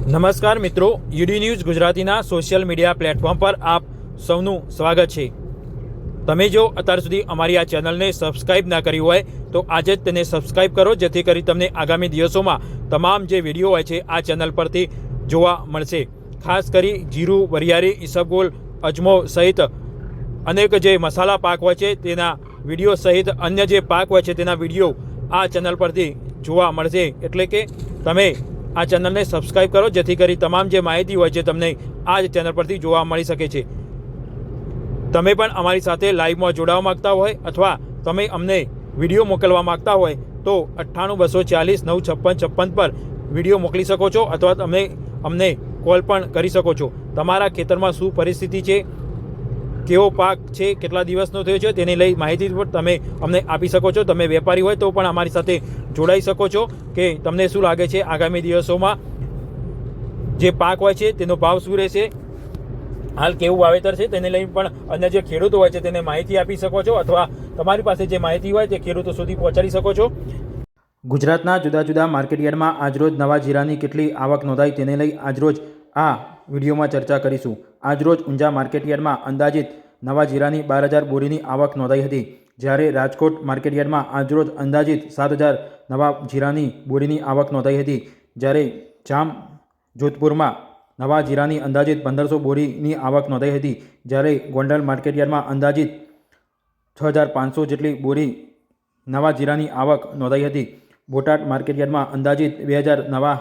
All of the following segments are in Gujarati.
નમસ્કાર મિત્રો, યુડી ન્યૂઝ ગુજરાતીના સોશિયલ મીડિયા પ્લેટફોર્મ પર આપ સૌનું સ્વાગત છે। તમે જો અત્યાર સુધી અમારી આ ચેનલને સબસ્ક્રાઇબ ના કરી હોય તો આજે જ તેને સબસ્ક્રાઇબ કરો, જેથી કરી તમને આગામી દિવસોમાં તમામ જે વિડીયો હોય છે આ ચેનલ પરથી જોવા મળશે। ખાસ કરી જીરું, વરિયાળી, ઈસબગોલ, અજમો સહિત અનેક જે મસાલા પાક હોય છે તેના વિડીયો સહિત અન્ય જે પાક હોય છે તેના વિડીયો આ ચેનલ પરથી જોવા મળશે। એટલે કે તમે આ ચેનલને સબસ્ક્રાઇબ કરો, જેથી કરી તમામ જે માહિતી હોય છે તમને આ જ ચેનલ પરથી જોવા મળી શકે છે। તમે પણ અમારી સાથે લાઈવમાં જોડાવા માગતા હોય અથવા તમે અમને વિડીયો મોકલવા માગતા હોય તો 9824495656 પર વિડીયો મોકલી શકો છો અથવા તમે અમને કોલ પણ કરી શકો છો। તમારા ખેતરમાં શું પરિસ્થિતિ છે, કેવો પાક છે, કેટલા દિવસનો થયો છે તેને લઈ માહિતી પણ તમે અમને આપી શકો છો। તમે વેપારી હોય તો પણ અમારી સાથે જોડાઈ શકો છો કે તમને શું લાગે છે આગામી દિવસોમાં જે પાક હોય છે તેનો ભાવ શું રહેશે, હાલ કેવું વાવેતર છે તેને લઈ પણ અન્ય જે ખેડૂતો હોય છે તેને માહિતી આપી શકો છો અથવા તમારી પાસે જે માહિતી હોય તે ખેડૂતો સુધી પહોંચાડી શકો છો। ગુજરાતના જુદા જુદા માર્કેટયાર્ડમાં આજરોજ નવા જીરાની કેટલી આવક નોંધાઈ તેને લઈ આજરોજ આ વિડીયોમાં ચર્ચા કરીશું। આજરોજ ઊંઝા માર્કેટયાર્ડમાં અંદાજિત નવા જીરાની 12,000 બોરીની આવક નોંધાઈ હતી, જ્યારે રાજકોટ માર્કેટયાર્ડમાં આજરોજ અંદાજિત 7,000 નવા જીરાની બોરીની આવક નોંધાઈ હતી, જ્યારે જામ જોધપુરમાં નવા જીરાની અંદાજિત 1,500 બોરીની આવક નોંધાઈ હતી, જ્યારે ગોંડલ માર્કેટયાર્ડમાં અંદાજિત 6,500 જેટલી બોરી નવા જીરાની આવક નોંધાઈ હતી। બોટાદ માર્કેટયાર્ડમાં અંદાજિત 2,000 નવા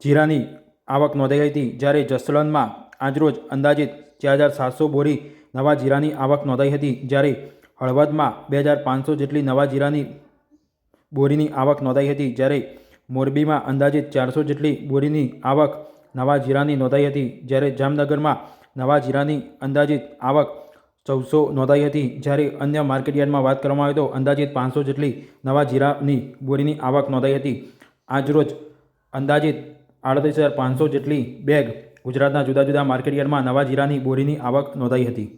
જીરાની આવક નોંધાઈ હતી, જ્યારે જસદણમાં આજરોજ અંદાજિત 4,700 બોરી નવા જીરાની આવક નોંધાઈ હતી, જ્યારે હળવદમાં 2,500 જેટલી નવા જીરાની બોરીની આવક નોંધાઈ હતી, જ્યારે મોરબીમાં અંદાજિત 400 જેટલી બોરીની આવક નવા જીરાની નોંધાઈ હતી, જ્યારે જામનગરમાં નવા જીરાની અંદાજિત આવક 1,400 નોંધાઈ હતી, જ્યારે અન્ય માર્કેટયાર્ડમાં વાત કરવામાં આવે તો અંદાજિત 500 જેટલી નવા જીરાની બોરીની આવક નોંધાઈ હતી। આજરોજ અંદાજિત 38,500 જેટલી બેગ ગુજરાતના જુદા જુદા માર્કેટયાર્ડમાં નવા જીરાની બોરીની આવક નોંધાઈ હતી।